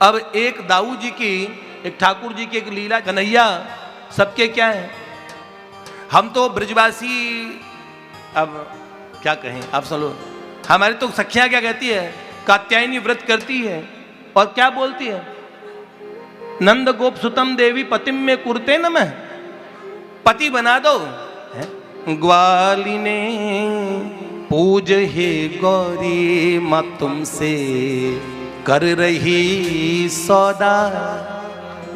अब एक दाऊ जी की, एक ठाकुर जी की एक लीला, कन्हैया सबके क्या है, हम तो ब्रजवासी, अब क्या कहें आप सुनो, हमारी तो सखियां क्या कहती है, कात्यायनी व्रत करती है और क्या बोलती है, नंद गोप सुतम देवी पतिम में कुरते नमः, पति बना दो। ग्वाली ने पूज हे गौरी माँ तुमसे कर रही सौदा,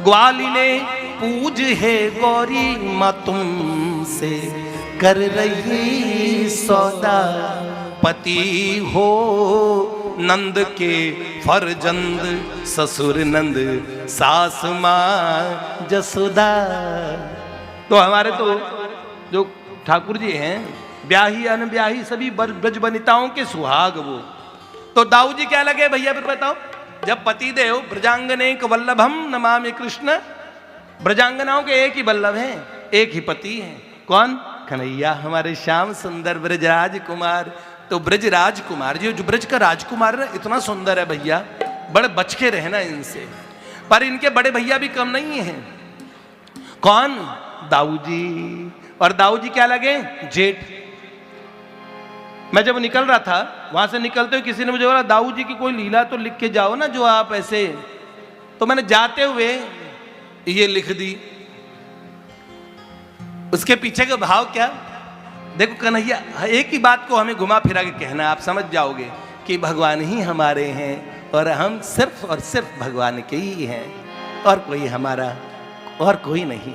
ग्वाली ने पूज हे गौरी माँ तुमसे कर रही सौदा, पति हो नंद के फरजंद, ससुर नंद सास माँ जसोदा। तो हमारे तो जो ठाकुर जी हैं, ब्याही अनब्याही सभी ब्रज वनिताओं के सुहाग वो। तो दाऊ जी क्या लगे भैया फिर बताओ, जब पति देव ब्रजांगनेक वल्लभम नमामि कृष्ण, ब्रजांगनाओं के एक ही वल्लभ हैं, एक ही पति हैं, कौन, कन्हैया हमारे श्याम सुंदर ब्रजराज कुमार। तो ब्रजराज कुमार जी, जो ब्रज का राजकुमार है, इतना सुंदर है भैया, बड़े बच के रहना इनसे। पर इनके बड़े भैया भी कम नहीं हैं, कौन, दाऊ जी। और दाऊ जी क्या लगे, जेठ। मैं जब निकल रहा था वहां से निकलते हुए किसी ने मुझे बोला दाऊ जी की कोई लीला तो लिख के जाओ ना, जो आप ऐसे, तो मैंने जाते हुए ये लिख दी। उसके पीछे का भाव क्या, देखो कन्हैया, एक ही बात को हमें घुमा फिरा के कहना, आप समझ जाओगे कि भगवान ही हमारे हैं और हम सिर्फ और सिर्फ भगवान के ही हैं, और कोई हमारा और कोई नहीं,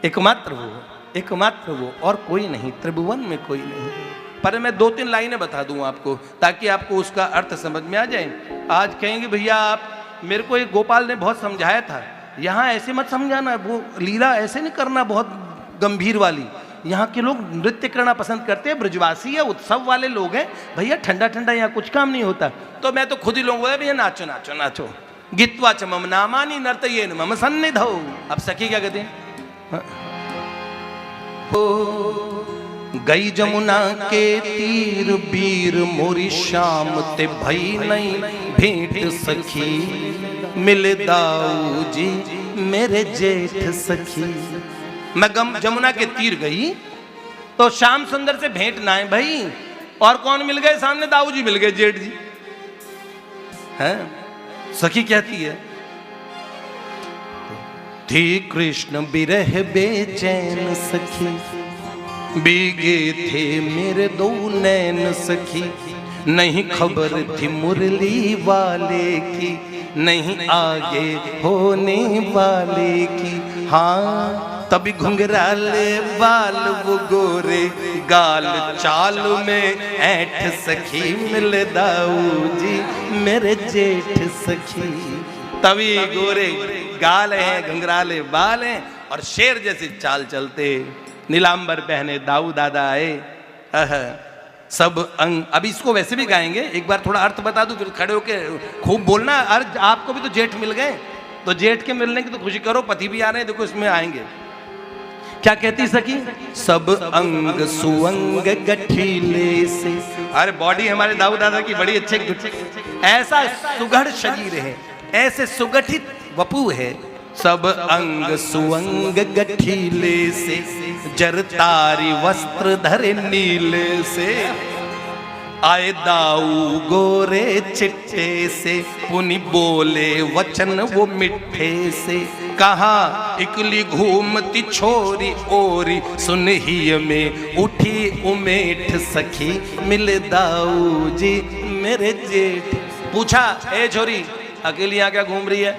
एकमात्र वो, एकमात्र वो, और कोई नहीं, त्रिभुवन में कोई नहीं। पर मैं 2-3 लाइनें बता दूं आपको, ताकि आपको उसका अर्थ समझ में आ जाए। आज कहेंगे भैया आप, मेरे को एक गोपाल ने बहुत समझाया था, यहाँ ऐसे मत समझाना, वो लीला ऐसे नहीं करना बहुत गंभीर वाली। यहाँ के लोग नृत्य करना पसंद करते हैं, ब्रजवासी या उत्सव वाले लोग हैं भैया, ठंडा ठंडा यहाँ कुछ काम नहीं होता। तो मैं तो खुद ही लोगों भैया नाचो नाचो नाचो, गीतवा च मम नामानि नर्तयेन मम सन्निधौ। अब सखी क्या कहते हैं, गई जमुना के तीर बीर मोरी शाम ते भई नहीं भेंट सखी, मिले दाऊ जी मेरे जेठ सखी। मैं जमुना के तीर गई तो श्याम सुंदर से भेंट ना है भाई, और कौन मिल गए सामने, दाऊ जी मिल गए, जेठ जी हैं। सखी कहती है, थी कृष्ण बिरह बेचैन सखी, बीगे थे मेरे 2 नैन सखी, नहीं खबर थी मुरली वाले की, नहीं आगे होने वाले की। हाँ तभी घुंघराले बाल वो गोरे गाल, चाल में ऐठ सखी, मिले दाऊ जी मेरे जेठ सखी। तभी गोरे गाल हैं, घुंघराले बाल हैं, और शेर जैसी चाल चलते, नीलांबर पहने दाऊ दादा आए। सब अंग, अभी इसको वैसे भी गाएंगे, एक बार थोड़ा अर्थ बता दूं फिर खड़े होके खूब बोलना। अर्थ आपको भी तो जेठ मिल गए, तो जेठ के मिलने की तो खुशी करो, पति भी आ रहे हैं, देखो इसमें आएंगे। क्या कहती सखी, सब अंग सुअंग गठीले से, अरे बॉडी हमारे दाऊ दादा की बड़ी अच्छे, ऐसा सुघड़ शरीर है, ऐसे सुगठित वपु है। सब अंग सुअंग गठीले से, जरतारी वस्त्र धरे नीले से, आए दाऊ गोरे चिट्टे से, पुनि बोले वचन वो मिठे से। कहा इकली घूमती छोरी ओरी, सुनही में उठी उमेठ सखी, मिले दाऊ जी मेरे जेठ। पूछा, ए छोरी अकेली यहाँ क्या घूम रही है,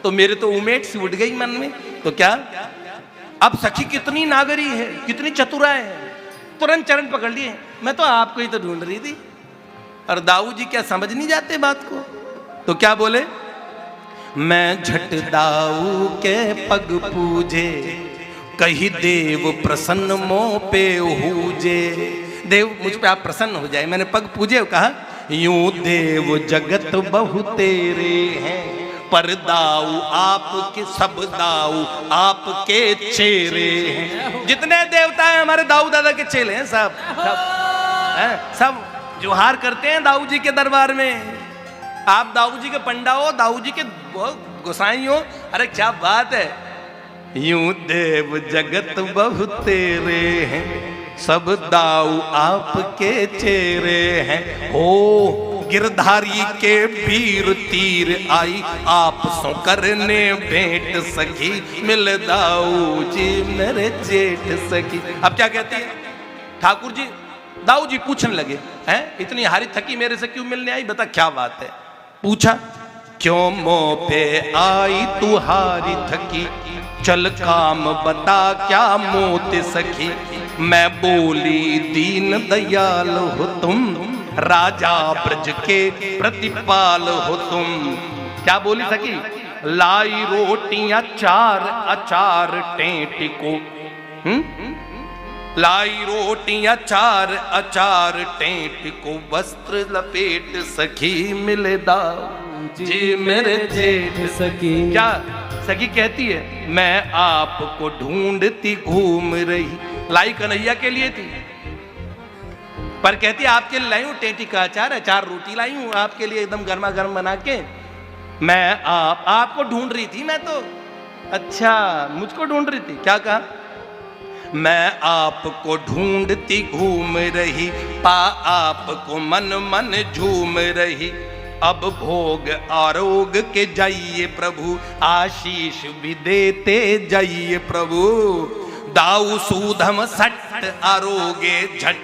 तो मेरे तो उमेठ सी उठ गई मन में। तो क्या, अब सखी कितनी नागरी है, कितनी चतुराई है, तुरंत चरण पकड़ लिए, मैं तो आपको ही तो ढूंढ रही थी। और दाऊ जी क्या समझ नहीं जाते बात को, तो क्या बोले, मैं झट दाऊ के पग पूजे, कही देव प्रसन्न मोह पे हूजे। देव मुझ पे आप प्रसन्न हो जाए, मैंने पग पूजे, कहा यूं देव जगत बहु तेरे हैं, पर दाऊ आपके सब दाऊ आपके चेहरे हैं। जितने देवता हैं हमारे दाऊ दादा के चेले हैं, सब जोहार करते हैं दाऊ जी के दरबार में। आप दाऊ जी के पंडा हो, दाऊ जी के गोसाई हो। अरे क्या बात है। यूं देव जगत बहु तेरे हैं, सब दाऊ आपके चेहरे हैं। ओ गिरधारी के वीर तीर आई, आप सो करने भेंट सखी, मिल दाऊ जी मेरे जेठ सखी। अब क्या कहती है ठाकुर जी? दाऊ जी पूछने लगे, हैं इतनी हारी थकी मेरे से क्यों मिलने आई, बता क्या बात है। पूछा, क्यों मुंह पे आई तू हारी थकी, चल काम बता क्या मोते सखी। मैं बोली दीन दयाल हो तुम, राजा ब्रज के प्रतिपाल हो तुम। क्या बोली सखी? लाई रोटियां चार अचार टेंटी को, लाई रोटियां चार अचार टेंट को, वस्त्र लपेट सखी मिले दाऊ जी मेरे जेठ सखी। क्या सखी कहती है? मैं आपको ढूंढती घूम रही। लाई कन्हैया के लिए थी, पर कहती है आपके लिए लाई हूं टेंटी का अचार है, चार रोटी लाई हूं आपके लिए एकदम गर्मा गर्म बना के। मैं आपको ढूंढ रही थी मैं तो। अच्छा मुझको ढूंढ रही थी, क्या कहा? मैं आपको ढूंढती घूम रही, पा आपको मन मन झूम रही। अब भोग आरोग के जाइए प्रभु, आशीष भी देते जाइए प्रभु। दाऊ सूधम सट आरोगे झट,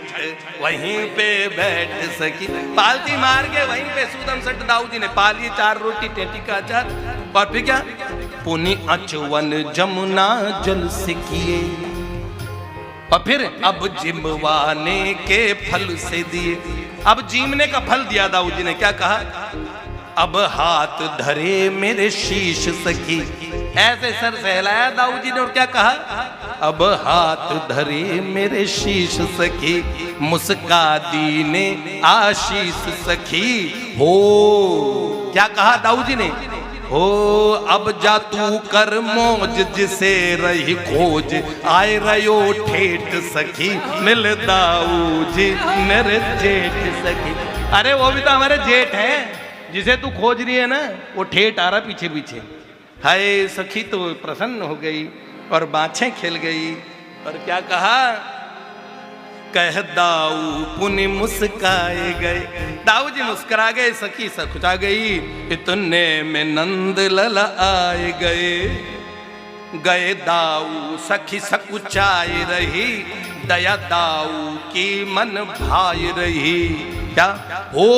वहीं पे बैठ सकी। पालती मार के वहीं पे सूधम सट दाऊ जी ने पा लिए चार रोटी टेंटी का अचार। और फिर क्या? पुनि अचवन जमुना जल से किए, और फिर अब जिमवाने के फल से दिए। अब जीमने का फल दिया दाऊ जी ने। क्या कहा? अब हाथ धरे मेरे शीश सखी, ऐसे सर सहलाया दाऊ जी ने और क्या कहा? अब हाथ धरे मेरे शीश सखी, मुस्का दी ने आशीष सखी। हो क्या कहा दाऊ जी ने? हो अब जा तू कर मौज, जिसे रही खोज, आए रयो ठेठ सखी, मिल दाऊ जी मेरे जेठ सखी। अरे वो भी तो हमारे जेठ है, जिसे तू खोज रही है ना, वो ठेठ आ रहा पीछे पीछे। हाय सखी तो प्रसन्न हो गई और बाछें खिल गई और क्या कहा? कह दाऊ पुनि मुस्काए गए। दाऊ जी मुस्कुरा गए, सखी सकुचा गई। इतने में नंद लल आए गए, गए दाऊ सखी सकुचाई रही, दया दाऊ की मन भाई रही। क्या हो?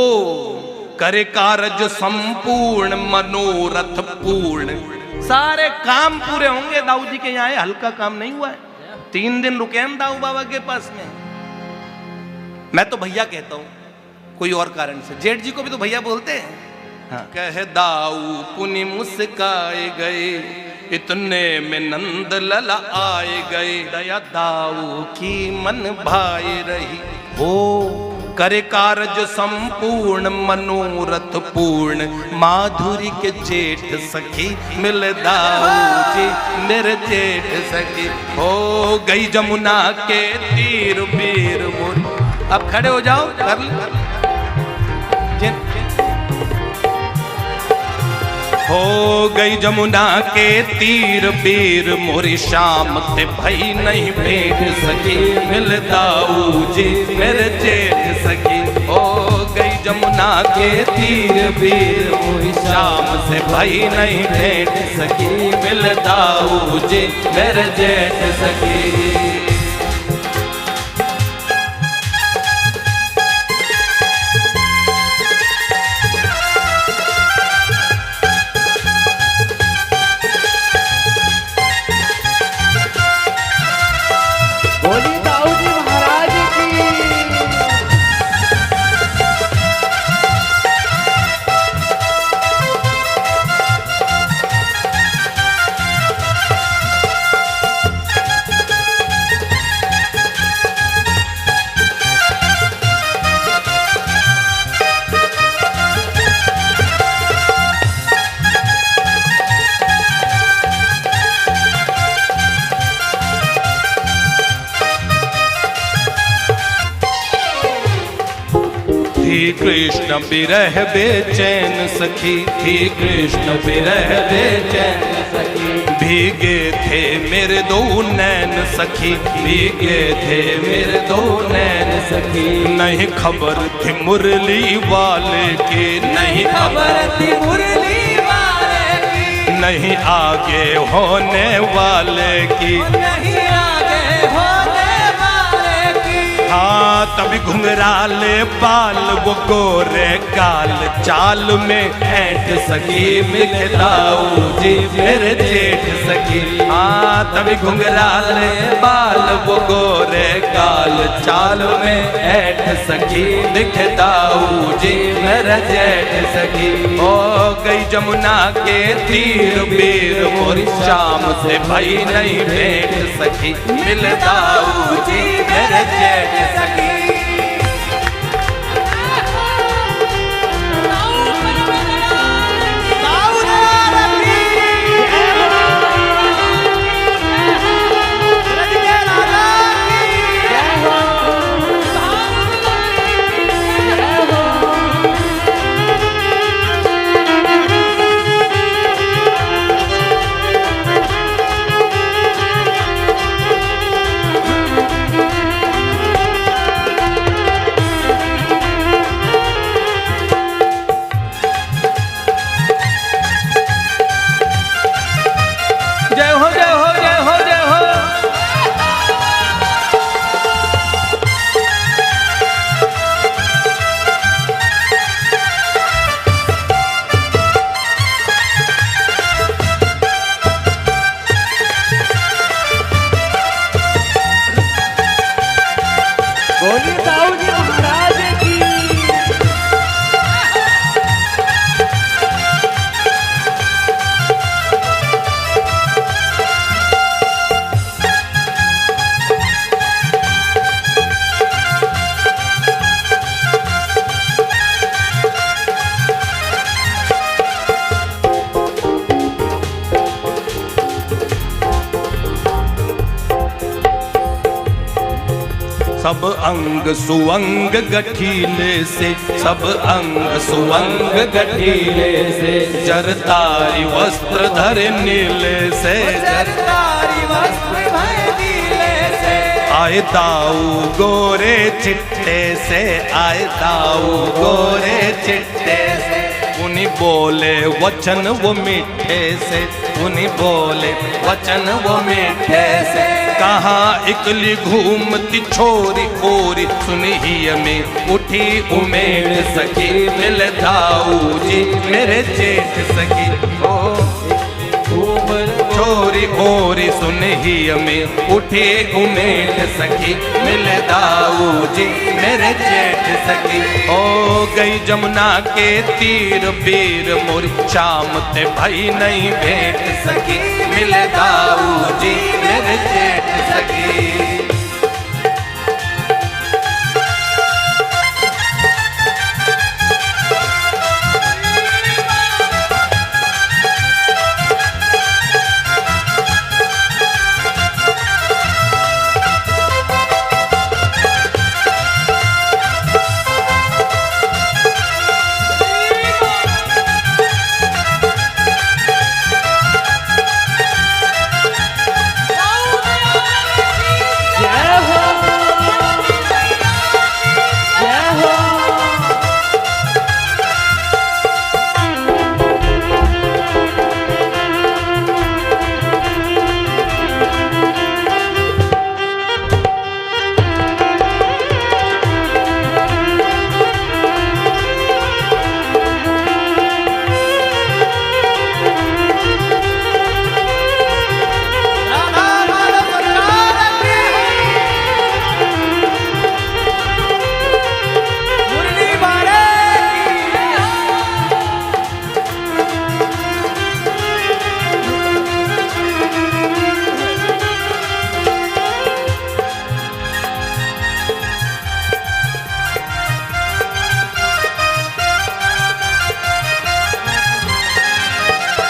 करे कारज संपूर्ण, मनोरथ पूर्ण। सारे काम पूरे होंगे दाऊ जी के यहाँ। हल्का काम नहीं हुआ है। 3 दिन रुके हम दाऊ बाबा के पास में। मैं तो भैया कहता हूं कोई और कारण से, जेठ जी को भी तो भैया बोलते हैं। हाँ। कह दाऊ पुनि मुस्काए गए, इतने में नंद लल आए गए, दया दाऊ की मन भाई रही। हो करे कारज संपूर्ण, मनोरथ पूर्ण, माधुरी के जेठ सखी, मिल दाऊ जी मेरे जेठ सखी। हो गई जमुना के तीर बीर मोरी। अब खड़े हो जाओ, कर हो गई जमुना के तीर बीर मोरी, शाम ते भई नहीं भेंट सकी, मिल दाऊ जी मेरे जेठ सखी। हो गई जमुना के तीर बीर मोरी, शाम से भई नहीं भेंट सकी, मिल दाऊ जी मेरे जेठ सखी। कृष्ण बिरह बेचैन सखी, थी कृष्ण बिरह बेचैन सखी। भीगे थे मेरे दो नैन सखी, भीगे थे मेरे दो नैन सखी। नहीं खबर थी मुरली वाले की, नहीं खबर थी मुरली वाले की। नहीं आगे होने वाले की, नहीं आगे होने वाले की। हाँ तभी घुंघराले बाल वो गोरे गाल, चाल में ऐंठ सखी मिलताऊ जी मेरे जेठ सखी। हाँ तभी घुंघराले बाल वो गोरे गाल, चाल में ऐंठ सखी दिखताऊ जी मेरा जेठ सखी। हो गई जमुना के तीर बीर, मोरी शाम से भाई नहीं भेंट सखी मिलताऊ जी मेरे जेठ सखी। सब अंग सुअंग गठीले से, सब अंग सुअंग गठीले से। जरतारी वस्त्र धरे नीले से, जरतारी वस्त्र धरे नीले से। आए ताऊ गोरे चिट्टे से, आए ताऊ गोरे चिट्टे से। उन्हीं बोले वचन वो मीठे से, उन्हीं बोले वचन वो मीठे से। कहाँ इकली घूमती छोरी ओरी, सुनिए में उठी उमेर सखी मिलताऊ जी मेरे जेठ सखी। ओ छोरी ओरी सुनिए में उठी उमेर सखी मिलताऊ जी मेरे जेठ सखी। हो गई जमुना के तीर बीर, मोरी शाम ते भाई नहीं भेंट सखी मिलताऊ जी मेरे जेठ सखी।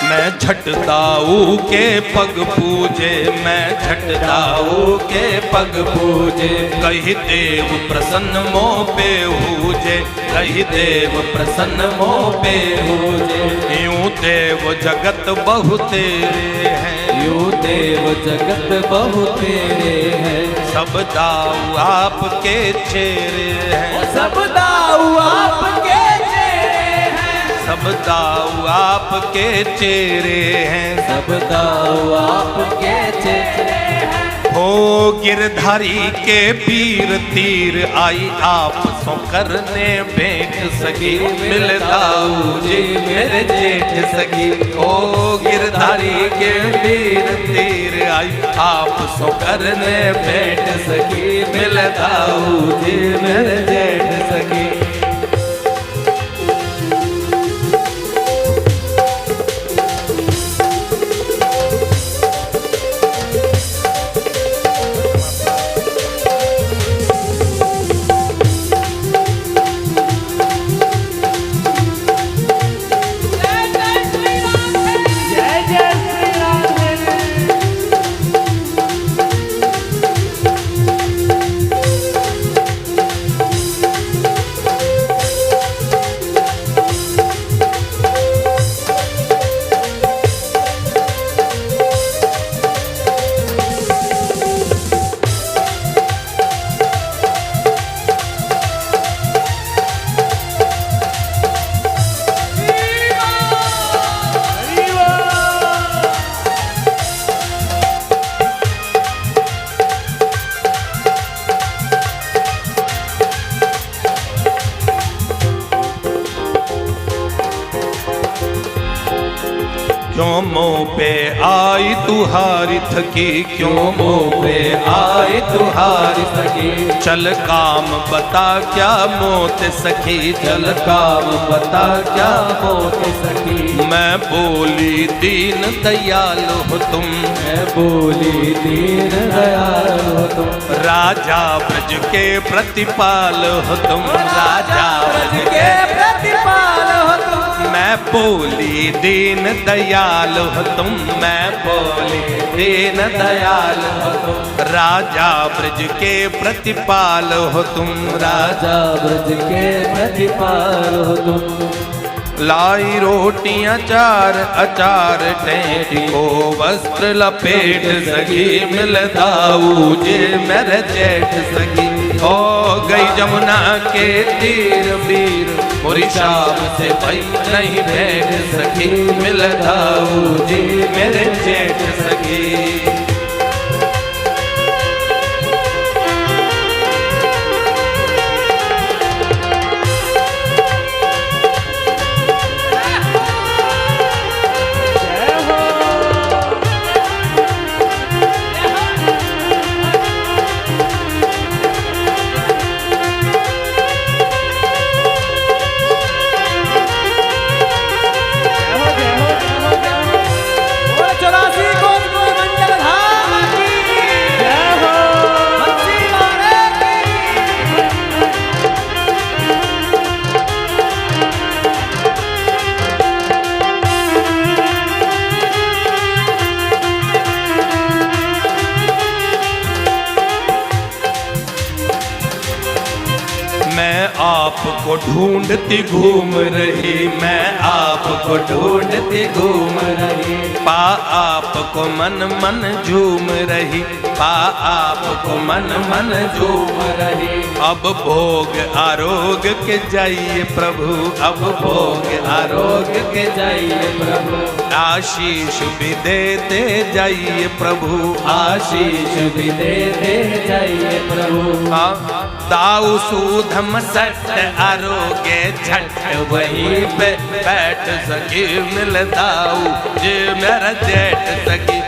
मैं झटदाऊ के पग पूजे, मैं झटदाऊ के पग पूजे। कही देव प्रसन्न मोह पे हुजे, कही देव प्रसन्न मोह पे हुजे। यूं देव जगत बहु तेरे हैं, यूं देव जगत बहु तेरे हैं। सब दाऊ आपके चेहरे हैं, सब दाऊ आपके चेहरे हैं। सब दाऊ आपके चेहरे हैं, सब दाऊ आपके चेहरे हैं। हो गिरधारी के पीर तीर आई आप सो करने भेंट सगी। मिल दाऊ जी मेरे जेठ सगी। ओ गिरधारी के पीर तीर आई आप सो करने भेंट सगी। मिल दाऊ जी मेरे जेठ सगी। क्यों मुँह पे आई तुहारी थकी, क्यों मुँह पे आई तुहारी थकी। चल काम बता क्या मोत सखी, चल काम बता क्या मोत सखी। मैं बोली दीन दयाल हो तुम, मैं बोली दीन दयाल हो तुम। राजा ब्रज के प्रतिपाल हो तुम, राजा ब्रज के प्रतिपाल हो तुम। मैं बोली दीन दयाल हो तुम, मैं बोली दीन दयाल हो तुम। राजा ब्रज के प्रतिपाल हो तुम, राजा ब्रज के प्रतिपाल हो तुम। लाई रोटियां चार अचार टेंटी को वस्त्र लपेट सगी। मिल दाऊ जे मेरे जेठ सगी। हो गई जमुना के तीर वीर, मोरी शाम से भाई नहीं बैठ सकी। मिल दाऊ जी मेरे जेठ सगी। मैं आपको ढूंढती घूम रही, मैं आपको ढूंढती घूम रही। पा आपको मन मन झूम रही, पा आपको मन मन झूम रही। अब भोग आरोग्य के जाइए प्रभु, अब भोग आरोग्य के जाइए प्रभु। आशीष भी देते जाइए प्रभु, आशीष भी देते जाइए प्रभु। दाऊ सूधम सट आरोग्य झट वहीं पे बैठ सकी। मिल दाऊ जे मेरा जेठ सकी।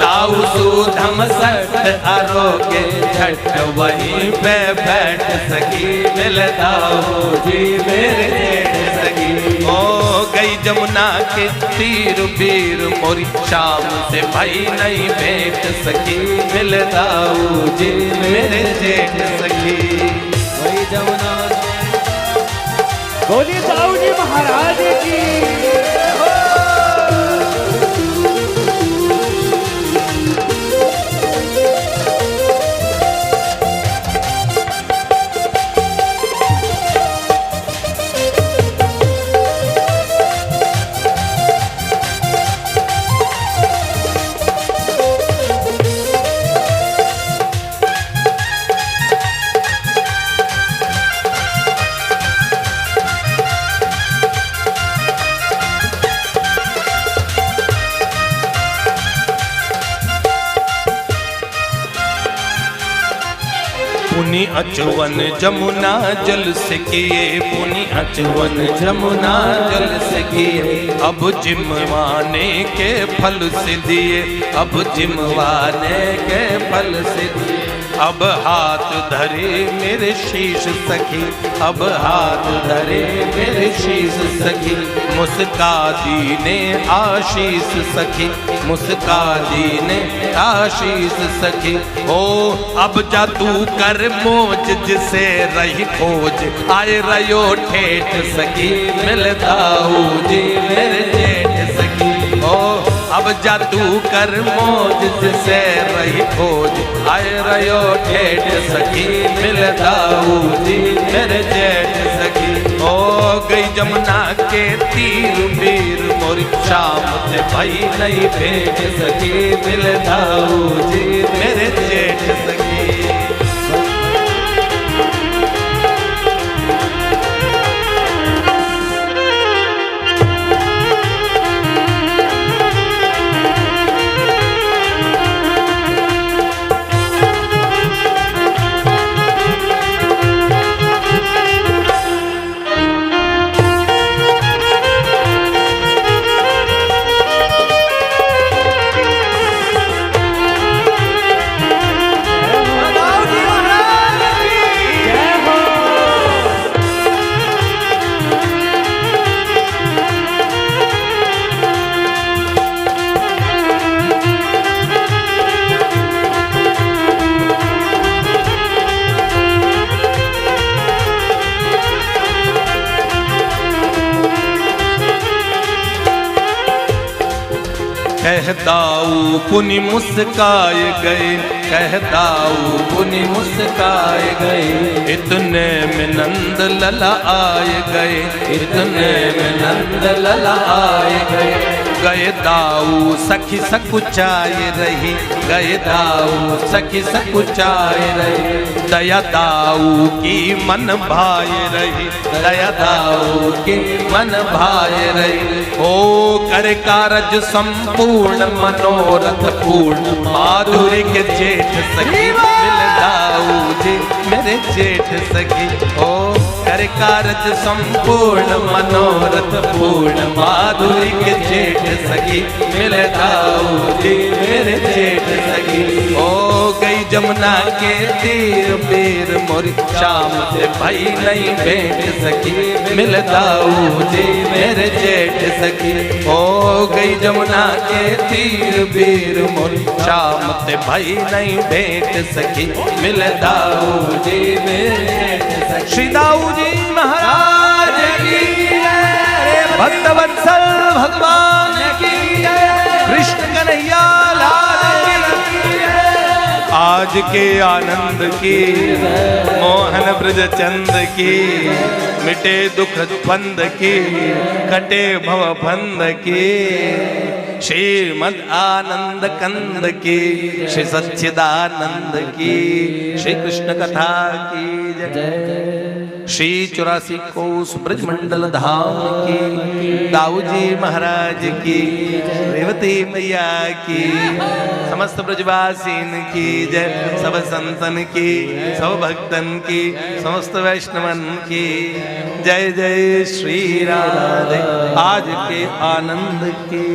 दाऊ सूधम सट आरोग्य झट वहीं पे बैठ सकी। मिल दाऊ जी मेरे जेठ सकी। हो गई जमुना के तीर वीर, मोरी शाम से भाई नहीं बैठ सकी। मिल दाऊ जी मेरे जेठ सकी। वही जमुना बोली दाऊ जी महाराज की। पुनि अचवन जमुना जल से किए, पुनि अचवन जमुना जल से किए, अब जिमवाने के फल से दिए, अब जिमवाने के फल से दिए। अब हाथ धरे मेरे शीश सखी, अब हाथ धरे मेरे शीश सखी, मुस्का दी ने आशीष सखी, मुस्का दी ने आशीष सखी। ओ अब जा तू कर मौज जिसे रही खोज, आए रयो ठेठ सखी मिलता जी मेरे जेठ सखी। ओ अब जा तू कर मौज जिसे रही खोज, आए रयो ठेठ सखी मिलता जी मेरे जेठ सखी। ओ गई जमुना के तीर बीर मोरी, शाम से भाई नहीं भेज सकी मिलता जी मेरे जेठ सखी। कहताऊ पुनि मुस्काए गए, कहताऊ पुनि मुस्काए गए, इतने में नंद लला आए गए, इतने में नंद लला आए गए। गए दाऊ सखी सकुचाए रही, गए दाऊ सखी सकुचाए रही, दया दाऊ की मन भाए रही, दया दाऊ की मन भाए रही। ओ कर कारज संपूर्ण मनोरथ पूर्ण, माधुरी के जेठ सखी मिल दाऊ जी मेरे जेठ सखी। ओ कर कारज संपूर्ण मनोरथ पूर्ण, माधुरी के जेठ सखी मिल दाऊ जी मेरे जेठ सखी। ओ गई जमुना के तीर बीर मोरी, शाम से भाई नहीं भेंट सकी मिल दाऊ जी मेरे जेठ सखी। ओ गई जमुना के तीर बीर मोरी, शाम से भाई नहीं भेंट सकी मिल दाऊ जी मेरे जेठ सखी। श्री दाऊ जी महाराज की जय, भक्त वत्सल भगवान की जय, कृष्ण कन्हैया लाल की जय। आज के आनंद की, मोहन ब्रज चंद की, मिटे दुख बंद की, कटे भव बंद की, श्रीमद आनंद कंद की, श्री सच्चिदानंद की, श्री कृष्ण कथा की जय। श्री 84 कोस ब्रजमंडल धाम की, दाऊ जी महाराज की, रेवती मैया की, समस्त ब्रजवासीन की जय, सब संतन की, सब भक्तन की, समस्त वैष्णवन की जय जय। श्री राधे आज के आनंद की।